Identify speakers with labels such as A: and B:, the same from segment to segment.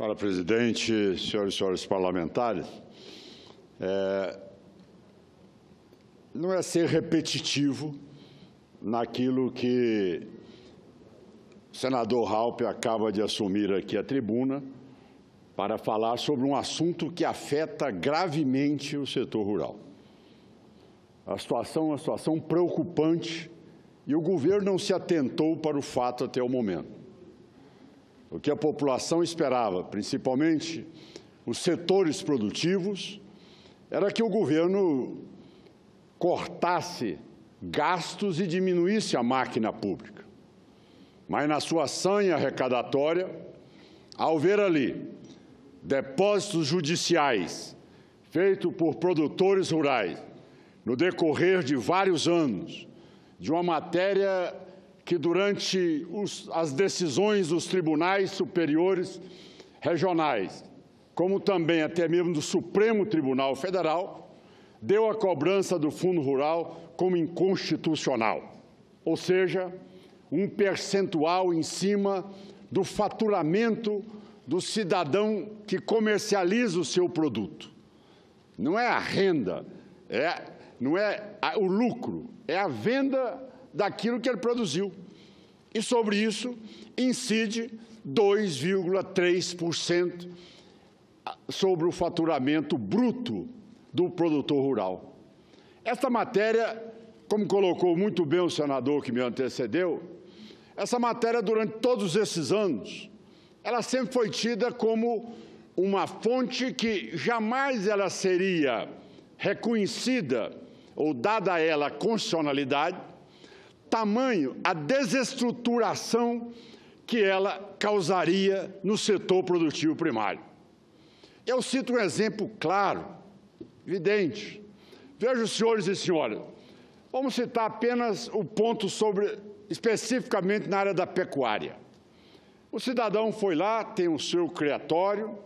A: Senhora presidente, senhoras e senhores parlamentares, não é ser repetitivo naquilo que o senador Raupp acaba de assumir aqui a tribuna para falar sobre um assunto que afeta gravemente o setor rural. A situação é uma situação preocupante e o governo não se atentou para o fato até o momento. O que a população esperava, principalmente os setores produtivos, era que o governo cortasse gastos e diminuísse a máquina pública. Mas, na sua sanha arrecadatória, ao ver ali depósitos judiciais feitos por produtores rurais no decorrer de vários anos, de uma matéria que, durante as decisões dos tribunais superiores regionais, como também até mesmo do Supremo Tribunal Federal, deu a cobrança do Fundo Rural como inconstitucional, ou seja, um percentual em cima do faturamento do cidadão que comercializa o seu produto. Não é a renda, não é o lucro, é a venda daquilo que ele produziu. E sobre isso incide 2,3% sobre o faturamento bruto do produtor rural. Esta matéria, como colocou muito bem o senador que me antecedeu, essa matéria, durante todos esses anos, ela sempre foi tida como uma fonte que jamais ela seria reconhecida ou dada a ela a constitucionalidade, tamanho a desestruturação que ela causaria no setor produtivo primário. Eu cito um exemplo claro, evidente. Vejam, senhores e senhoras, vamos citar apenas o ponto especificamente na área da pecuária. O cidadão foi lá, tem o seu criatório,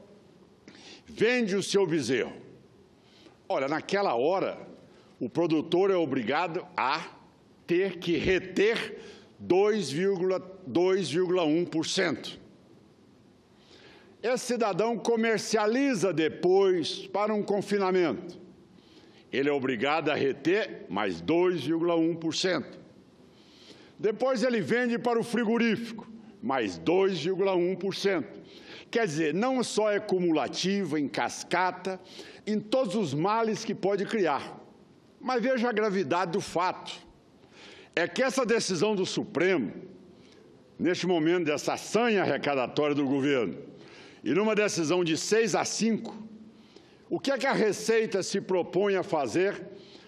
A: vende o seu bezerro. Olha, naquela hora, o produtor é obrigado a ter que reter 2,1%. Esse cidadão comercializa depois para um confinamento. Ele é obrigado a reter mais 2,1%. Depois ele vende para o frigorífico, mais 2,1%. Quer dizer, não só é cumulativa, em cascata, em todos os males que pode criar. Mas veja a gravidade do fato. É que essa decisão do Supremo, neste momento dessa sanha arrecadatória do governo, e numa decisão de 6-5, o que é que a Receita se propõe a fazer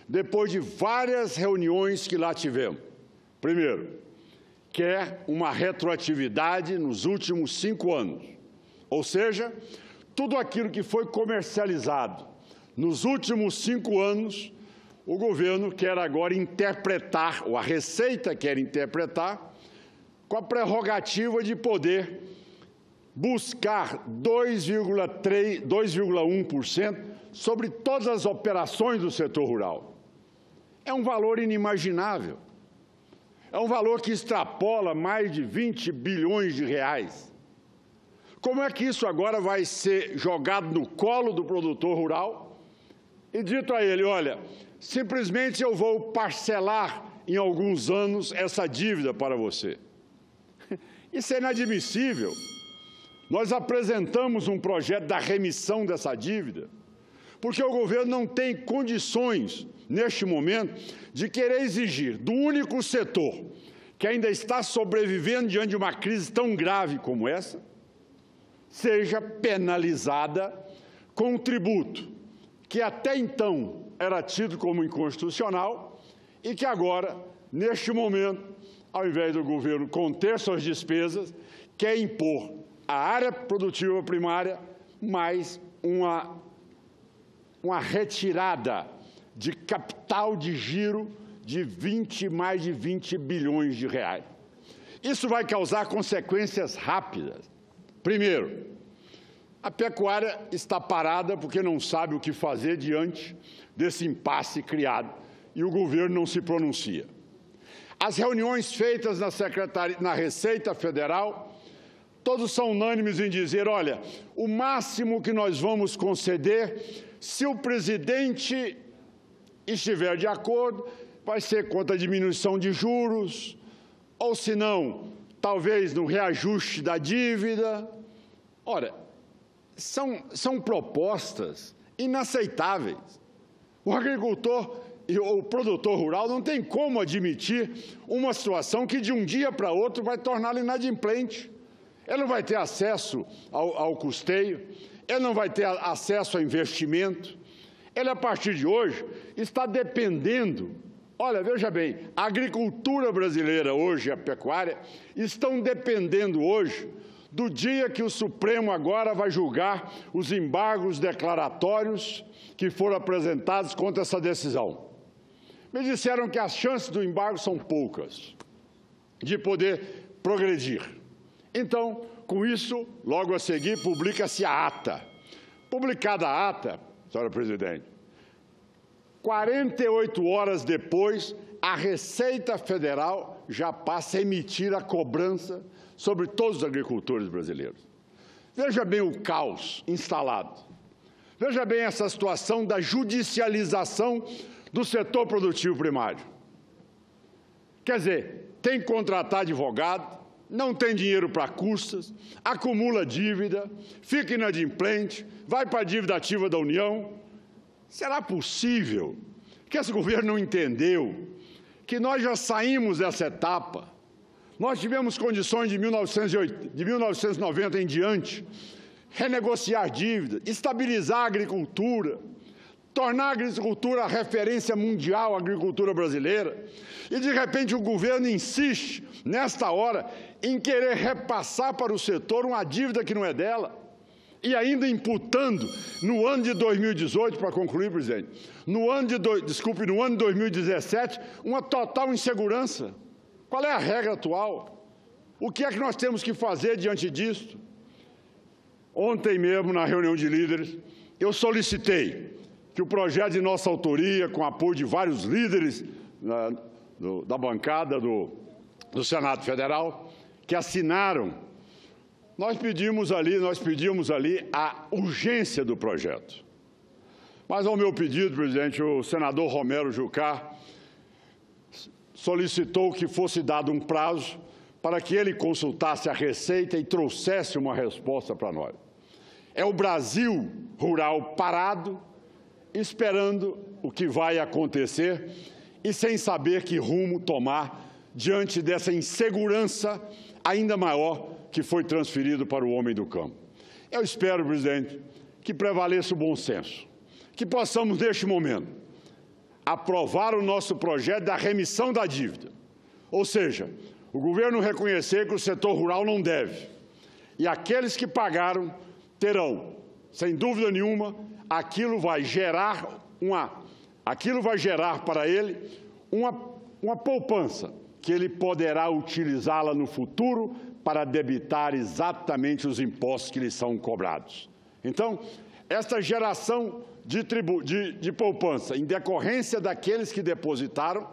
A: depois de várias reuniões que lá tivemos? Primeiro, quer uma retroatividade nos últimos 5 anos, ou seja, tudo aquilo que foi comercializado nos últimos 5 anos, o governo quer agora interpretar, ou a Receita quer interpretar, com a prerrogativa de poder buscar 2,1% sobre todas as operações do setor rural. É um valor inimaginável. É um valor que extrapola mais de 20 bilhões de reais. Como é que isso agora vai ser jogado no colo do produtor rural e dito a ele, olha, simplesmente eu vou parcelar em alguns anos essa dívida para você? Isso é inadmissível. Nós apresentamos um projeto da remissão dessa dívida, porque o governo não tem condições, neste momento, de querer exigir do único setor que ainda está sobrevivendo diante de uma crise tão grave como essa, seja penalizada com um tributo que até então era tido como inconstitucional e que agora, neste momento, ao invés do governo conter suas despesas, quer impor à área produtiva primária mais uma retirada de capital de giro de mais de 20 bilhões de reais. Isso vai causar consequências rápidas. Primeiro, a pecuária está parada porque não sabe o que fazer diante desse impasse criado e o governo não se pronuncia. As reuniões feitas na Receita Federal todos são unânimes em dizer, olha, o máximo que nós vamos conceder, se o presidente estiver de acordo, vai ser quanto à diminuição de juros, ou se não, talvez no reajuste da dívida. Ora, são propostas inaceitáveis. O agricultor e o produtor rural não tem como admitir uma situação que de um dia para outro vai torná-lo inadimplente. Ele não vai ter acesso ao custeio, ele não vai ter acesso ao investimento. Ele, a partir de hoje, está dependendo. Olha, veja bem, a agricultura brasileira hoje, a pecuária, estão dependendo hoje do dia que o Supremo agora vai julgar os embargos declaratórios que foram apresentados contra essa decisão. Me disseram que as chances do embargo são poucas de poder progredir. Então, com isso, logo a seguir, publica-se a ata. Publicada a ata, senhora presidente, 48 horas depois, a Receita Federal já passa a emitir a cobrança sobre todos os agricultores brasileiros. Veja bem o caos instalado. Veja bem essa situação da judicialização do setor produtivo primário. Quer dizer, tem que contratar advogado, não tem dinheiro para custas, acumula dívida, fica inadimplente, vai para a dívida ativa da União. Será possível que esse governo não entendeu que nós já saímos dessa etapa? Nós tivemos condições de 1990 em diante, renegociar dívida, estabilizar a agricultura, tornar a agricultura a referência mundial, a agricultura brasileira, e de repente o governo insiste, nesta hora, em querer repassar para o setor uma dívida que não é dela, e ainda imputando no ano de 2018, para concluir, presidente, no ano de 2017, uma total insegurança. Qual é a regra atual? O que é que nós temos que fazer diante disso? Ontem mesmo, na reunião de líderes, eu solicitei que o projeto de nossa autoria, com apoio de vários líderes da bancada do Senado Federal, que assinaram, nós pedimos ali a urgência do projeto. Mas, ao meu pedido, presidente, o senador Romero Jucá solicitou que fosse dado um prazo para que ele consultasse a Receita e trouxesse uma resposta para nós. É o Brasil rural parado, esperando o que vai acontecer e sem saber que rumo tomar diante dessa insegurança ainda maior que foi transferido para o homem do campo. Eu espero, presidente, que prevaleça o bom senso, que possamos, neste momento, aprovar o nosso projeto da remissão da dívida, ou seja, o governo reconhecer que o setor rural não deve, e aqueles que pagaram terão, sem dúvida nenhuma, aquilo vai gerar para ele uma poupança que ele poderá utilizá-la no futuro para debitar exatamente os impostos que lhe são cobrados. Então, esta geração de poupança, em decorrência daqueles que depositaram,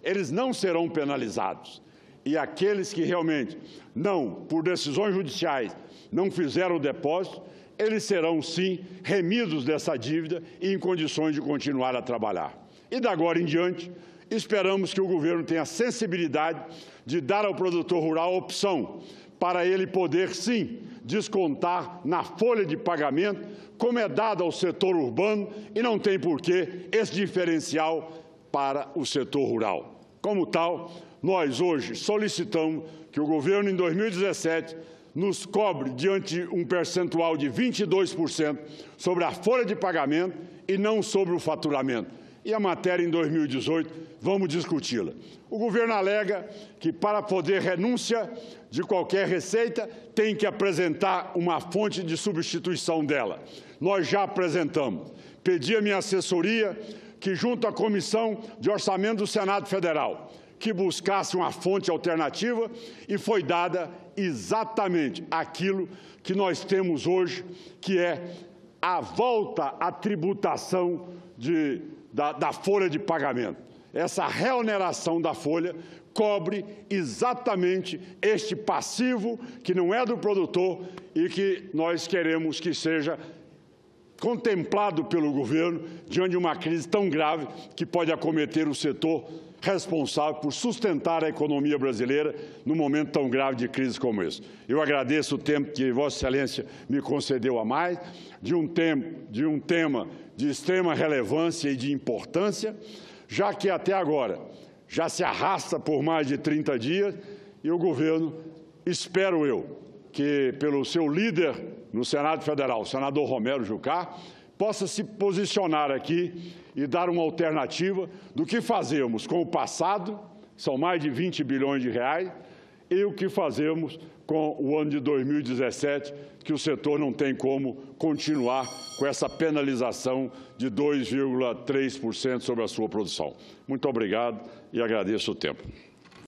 A: eles não serão penalizados. E aqueles que realmente por decisões judiciais, não fizeram o depósito, eles serão, sim, remidos dessa dívida e em condições de continuar a trabalhar. E, de agora em diante, esperamos que o governo tenha a sensibilidade de dar ao produtor rural a opção para ele poder, sim, descontar na folha de pagamento, como é dado ao setor urbano, e não tem porquê esse diferencial para o setor rural. Como tal, nós hoje solicitamos que o governo, em 2017, nos cobre diante um percentual de 22% sobre a folha de pagamento e não sobre o faturamento. E a matéria em 2018, vamos discuti-la. O governo alega que, para poder renúncia de qualquer receita, tem que apresentar uma fonte de substituição dela. Nós já apresentamos. Pedi à minha assessoria que, junto à Comissão de Orçamento do Senado Federal, que buscasse uma fonte alternativa, e foi dada exatamente aquilo que nós temos hoje, que é a volta à tributação da folha de pagamento. Essa reoneração da folha cobre exatamente este passivo que não é do produtor e que nós queremos que seja contemplado pelo governo diante de uma crise tão grave que pode acometer o setor responsável por sustentar a economia brasileira num momento tão grave de crise como esse. Eu agradeço o tempo que Vossa Excelência me concedeu a mais, de um tema de extrema relevância e de importância, já que até agora já se arrasta por mais de 30 dias e o governo, espero eu, que pelo seu líder no Senado Federal, o senador Romero Jucá, possa se posicionar aqui e dar uma alternativa do que fazemos com o passado, são mais de 20 bilhões de reais, e o que fazemos com o ano de 2017, que o setor não tem como continuar com essa penalização de 2,3% sobre a sua produção. Muito obrigado e agradeço o tempo.